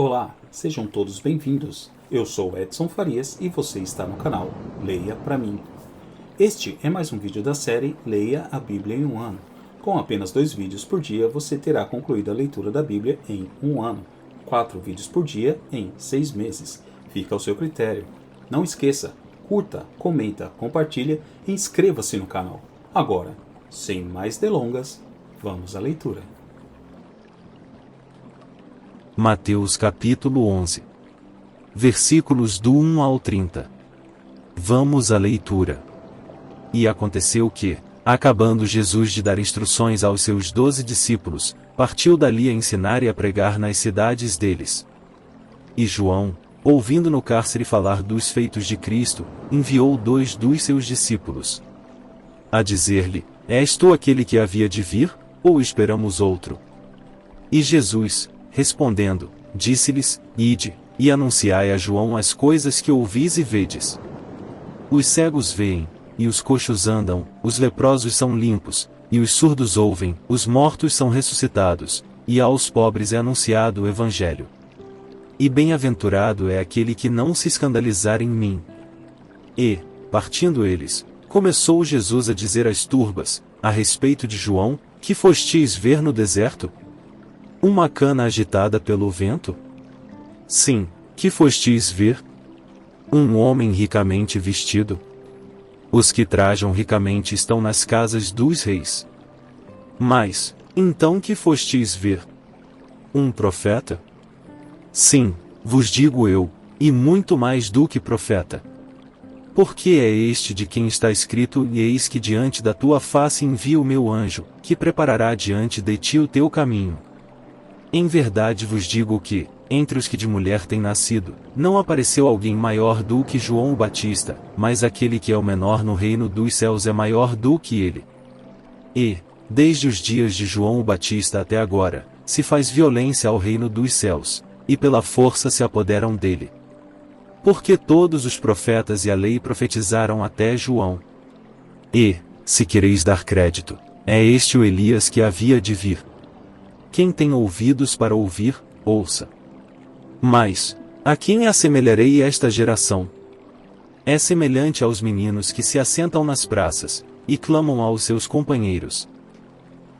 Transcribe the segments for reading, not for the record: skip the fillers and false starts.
Olá, sejam todos bem-vindos. Eu sou Edson Farias e você está no canal Leia Pra Mim. Este é mais um vídeo da série Leia a Bíblia em um ano. Com apenas 2 vídeos por dia, você terá concluído a leitura da Bíblia em um ano. 4 vídeos por dia em 6 meses. Fica ao seu critério. Não esqueça, curta, comenta, compartilha e inscreva-se no canal. Agora, sem mais delongas, vamos à leitura. Mateus capítulo 11. Versículos do 1 ao 30. Vamos à leitura. E aconteceu que, acabando Jesus de dar instruções aos seus 12 discípulos, partiu dali a ensinar e a pregar nas cidades deles. E João, ouvindo no cárcere falar dos feitos de Cristo, enviou 2 dos seus discípulos a dizer-lhe: És tu aquele que havia de vir, ou esperamos outro? E Jesus, respondendo, disse-lhes: Ide, e anunciai a João as coisas que ouvis e vedes. Os cegos veem, e os coxos andam, os leprosos são limpos, e os surdos ouvem, os mortos são ressuscitados, e aos pobres é anunciado o Evangelho. E bem-aventurado é aquele que não se escandalizar em mim. E, partindo eles, começou Jesus a dizer às turbas, a respeito de João: Que fostes ver no deserto? Uma cana agitada pelo vento? Sim, que fostes ver? Um homem ricamente vestido? Os que trajam ricamente estão nas casas dos reis. Mas, então que fostes ver? Um profeta? Sim, vos digo eu, e muito mais do que profeta. Porque é este de quem está escrito: E eis que diante da tua face envio o meu anjo, que preparará diante de ti o teu caminho. Em verdade vos digo que, entre os que de mulher têm nascido, não apareceu alguém maior do que João o Batista, mas aquele que é o menor no reino dos céus é maior do que ele. E, desde os dias de João o Batista até agora, se faz violência ao reino dos céus, e pela força se apoderam dele. Porque todos os profetas e a lei profetizaram até João. E, se quereis dar crédito, é este o Elias que havia de vir. Quem tem ouvidos para ouvir, ouça. Mas, a quem assemelharei esta geração? É semelhante aos meninos que se assentam nas praças, e clamam aos seus companheiros.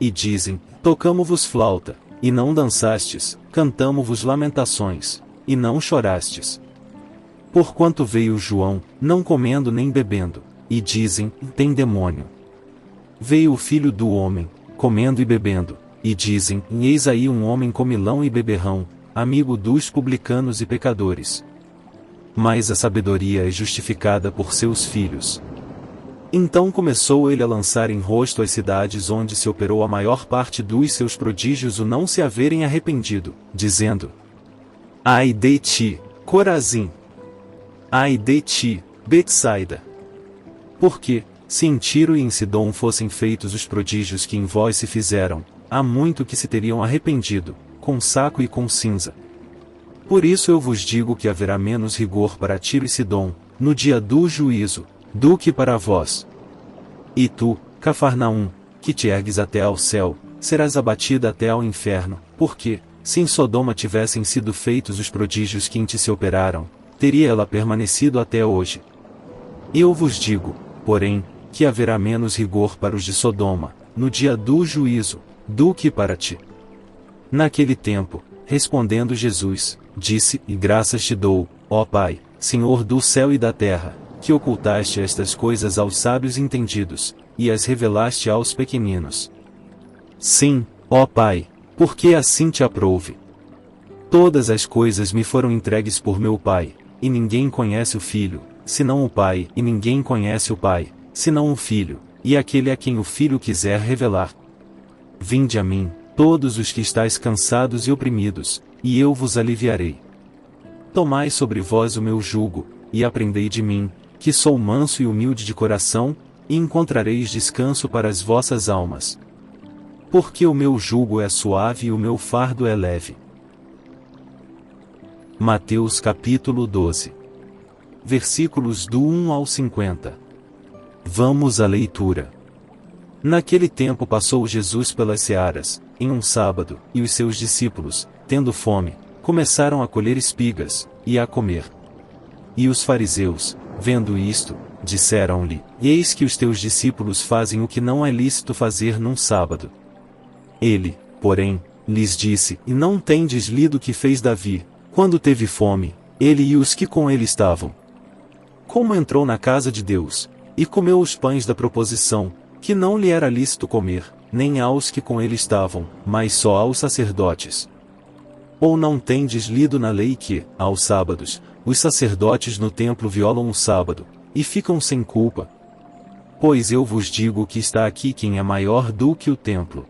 E dizem: Tocamo-vos flauta, e não dançastes, cantamo-vos lamentações, e não chorastes. Porquanto veio João, não comendo nem bebendo, e dizem: Tem demônio. Veio o Filho do Homem, comendo e bebendo, e dizem: Eis aí um homem comilão e beberrão, amigo dos publicanos e pecadores. Mas a sabedoria é justificada por seus filhos. Então começou ele a lançar em rosto as cidades onde se operou a maior parte dos seus prodígios o não se haverem arrependido, dizendo: Ai de ti, Corazim! Ai de ti, Betsaida! Porque, se em Tiro e em Sidom fossem feitos os prodígios que em vós se fizeram, há muito que se teriam arrependido, com saco e com cinza. Por isso eu vos digo que haverá menos rigor para Tiro e Sidom, no dia do juízo, do que para vós. E tu, Cafarnaum, que te ergues até ao céu, serás abatida até ao inferno, porque, se em Sodoma tivessem sido feitos os prodígios que em ti se operaram, teria ela permanecido até hoje. Eu vos digo, porém, que haverá menos rigor para os de Sodoma, no dia do juízo, do que para ti. Naquele tempo, respondendo Jesus, disse: E graças te dou, ó Pai, Senhor do céu e da terra, que ocultaste estas coisas aos sábios entendidos, e as revelaste aos pequeninos. Sim, ó Pai, porque assim te aprouve. Todas as coisas me foram entregues por meu Pai, e ninguém conhece o Filho, senão o Pai, e ninguém conhece o Pai, senão o Filho, e aquele a quem o Filho quiser revelar. Vinde a mim, todos os que estáis cansados e oprimidos, e eu vos aliviarei. Tomai sobre vós o meu jugo, e aprendei de mim, que sou manso e humilde de coração, e encontrareis descanso para as vossas almas. Porque o meu jugo é suave e o meu fardo é leve. Mateus capítulo 12. Versículos do 1 ao 50. Vamos à leitura. Naquele tempo passou Jesus pelas searas, em um sábado, e os seus discípulos, tendo fome, começaram a colher espigas, e a comer. E os fariseus, vendo isto, disseram-lhe: Eis que os teus discípulos fazem o que não é lícito fazer num sábado. Ele, porém, lhes disse: E não tendes lido o que fez Davi, quando teve fome, ele e os que com ele estavam? Como entrou na casa de Deus, e comeu os pães da proposição, que não lhe era lícito comer, nem aos que com ele estavam, mas só aos sacerdotes. Ou não tendes lido na lei que, aos sábados, os sacerdotes no templo violam o sábado, e ficam sem culpa? Pois eu vos digo que está aqui quem é maior do que o templo.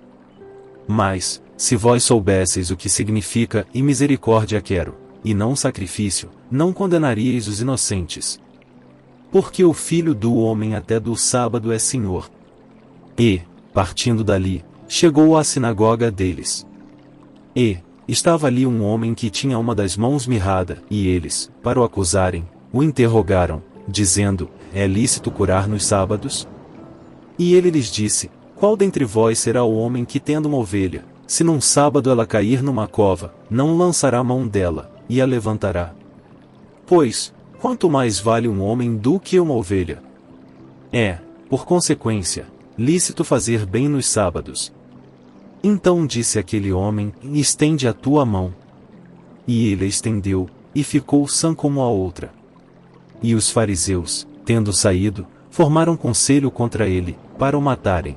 Mas, se vós soubesseis o que significa e misericórdia quero, e não sacrifício, não condenaríeis os inocentes. Porque o Filho do Homem até do sábado é Senhor. E, partindo dali, chegou à sinagoga deles. E, estava ali um homem que tinha uma das mãos mirrada, e eles, para o acusarem, o interrogaram, dizendo: É lícito curar nos sábados? E ele lhes disse: Qual dentre vós será o homem que, tendo uma ovelha, se num sábado ela cair numa cova, não lançará a mão dela, e a levantará? Pois, quanto mais vale um homem do que uma ovelha? É, por consequência, lícito fazer bem nos sábados. Então disse aquele homem: Estende a tua mão. E ele a estendeu, e ficou sã como a outra. E os fariseus, tendo saído, formaram conselho contra ele, para o matarem.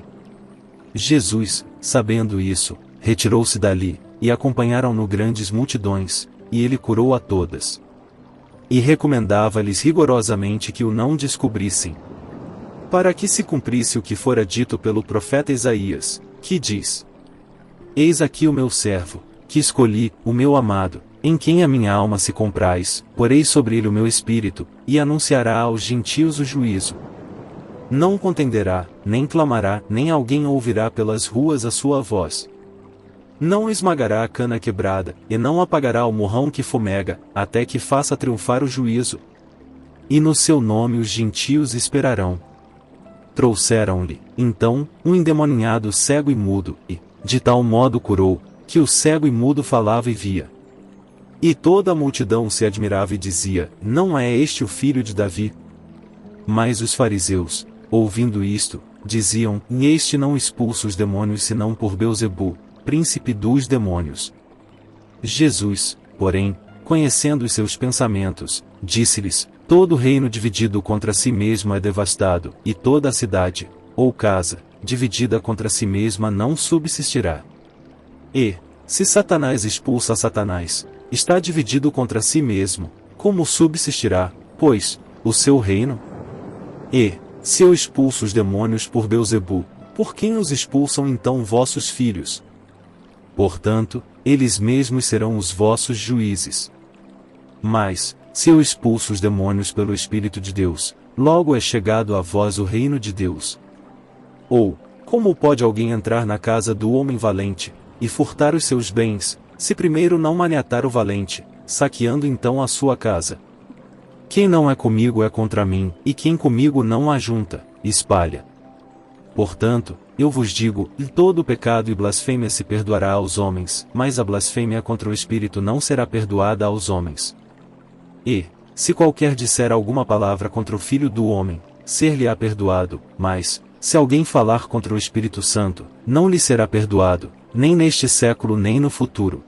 Jesus, sabendo isso, retirou-se dali, e acompanharam-no grandes multidões, e ele curou a todas. E recomendava-lhes rigorosamente que o não descobrissem, para que se cumprisse o que fora dito pelo profeta Isaías, que diz: Eis aqui o meu servo, que escolhi, o meu amado, em quem a minha alma se compraz, porei sobre ele o meu espírito, e anunciará aos gentios o juízo. Não contenderá, nem clamará, nem alguém ouvirá pelas ruas a sua voz. Não esmagará a cana quebrada, e não apagará o morrão que fumega, até que faça triunfar o juízo. E no seu nome os gentios esperarão. Trouxeram-lhe, então, um endemoninhado cego e mudo, e, de tal modo curou, que o cego e mudo falava e via. E toda a multidão se admirava e dizia: Não é este o filho de Davi? Mas os fariseus, ouvindo isto, diziam: Este não expulsa os demônios senão por Belzebu, príncipe dos demônios. Jesus, porém, conhecendo os seus pensamentos, disse-lhes: Todo reino dividido contra si mesmo é devastado, e toda a cidade, ou casa, dividida contra si mesma não subsistirá. E, se Satanás expulsa Satanás, está dividido contra si mesmo, como subsistirá, pois, o seu reino? E, se eu expulso os demônios por Belzebu, por quem os expulsam então vossos filhos? Portanto, eles mesmos serão os vossos juízes. Mas, se eu expulso os demônios pelo Espírito de Deus, logo é chegado a vós o reino de Deus. Ou, como pode alguém entrar na casa do homem valente, e furtar os seus bens, se primeiro não maniatar o valente, saqueando então a sua casa? Quem não é comigo é contra mim, e quem comigo não ajunta, espalha. Portanto, eu vos digo, todo pecado e blasfêmia se perdoará aos homens, mas a blasfêmia contra o Espírito não será perdoada aos homens. E, se qualquer disser alguma palavra contra o Filho do Homem, ser-lhe-á perdoado, mas, se alguém falar contra o Espírito Santo, não lhe será perdoado, nem neste século nem no futuro.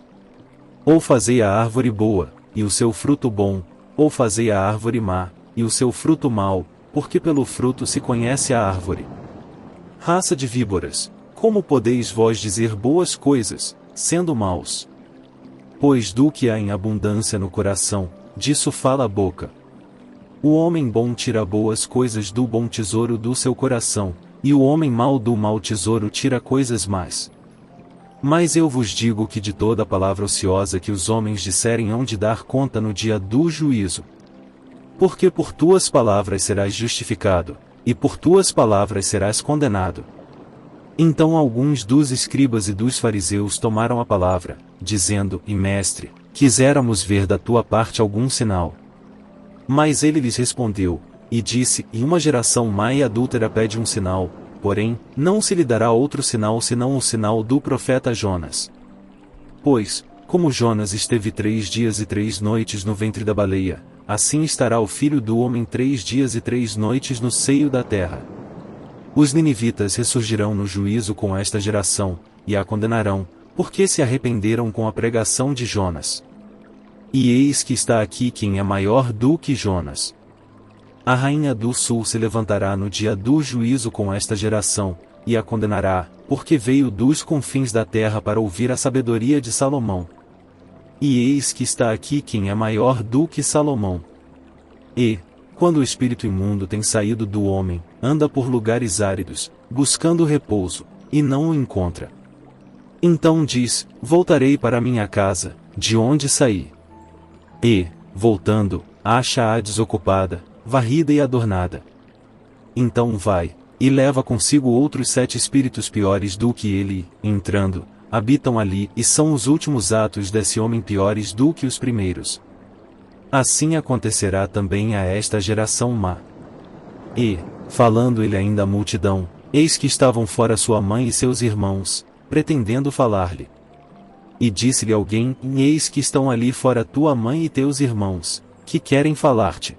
Ou fazei a árvore boa, e o seu fruto bom, ou fazei a árvore má, e o seu fruto mau, porque pelo fruto se conhece a árvore. Raça de víboras, como podeis vós dizer boas coisas, sendo maus? Pois do que há em abundância no coração, disso fala a boca. O homem bom tira boas coisas do bom tesouro do seu coração, e o homem mau do mau tesouro tira coisas más. Mas eu vos digo que de toda palavra ociosa que os homens disserem hão de dar conta no dia do juízo. Porque por tuas palavras serás justificado, e por tuas palavras serás condenado. Então alguns dos escribas e dos fariseus tomaram a palavra, dizendo: E mestre, quiséramos ver da tua parte algum sinal. Mas ele lhes respondeu, e disse: E uma geração má e adúltera pede um sinal, porém, não se lhe dará outro sinal senão o sinal do profeta Jonas. Pois, Como Jonas esteve 3 dias e 3 noites no ventre da baleia, assim estará o Filho do Homem 3 dias e 3 noites no seio da terra. Os ninivitas ressurgirão no juízo com esta geração, e a condenarão, porque se arrependeram com a pregação de Jonas. E eis que está aqui quem é maior do que Jonas. A rainha do sul se levantará no dia do juízo com esta geração, e a condenará, porque veio dos confins da terra para ouvir a sabedoria de Salomão. E eis que está aqui quem é maior do que Salomão. E, quando o espírito imundo tem saído do homem, anda por lugares áridos, buscando repouso, e não o encontra. Então diz: voltarei para minha casa, de onde saí. E, voltando, acha-a desocupada, varrida e adornada. Então vai, e leva consigo outros 7 espíritos piores do que ele, entrando, habitam ali, e são os últimos atos desse homem piores do que os primeiros. Assim acontecerá também a esta geração má. E, falando ele ainda à multidão, eis que estavam fora sua mãe e seus irmãos, pretendendo falar-lhe. E disse-lhe alguém: eis que estão ali fora tua mãe e teus irmãos, que querem falar-te.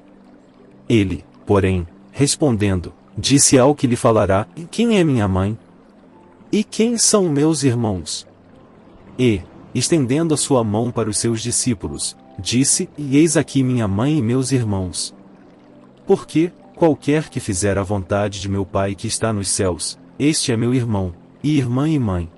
Ele, porém, respondendo, disse ao que lhe falará: quem é minha mãe? E quem são meus irmãos? E, estendendo a sua mão para os seus discípulos, disse: eis aqui minha mãe e meus irmãos. Porque, qualquer que fizer a vontade de meu Pai que está nos céus, este é meu irmão, e irmã e mãe.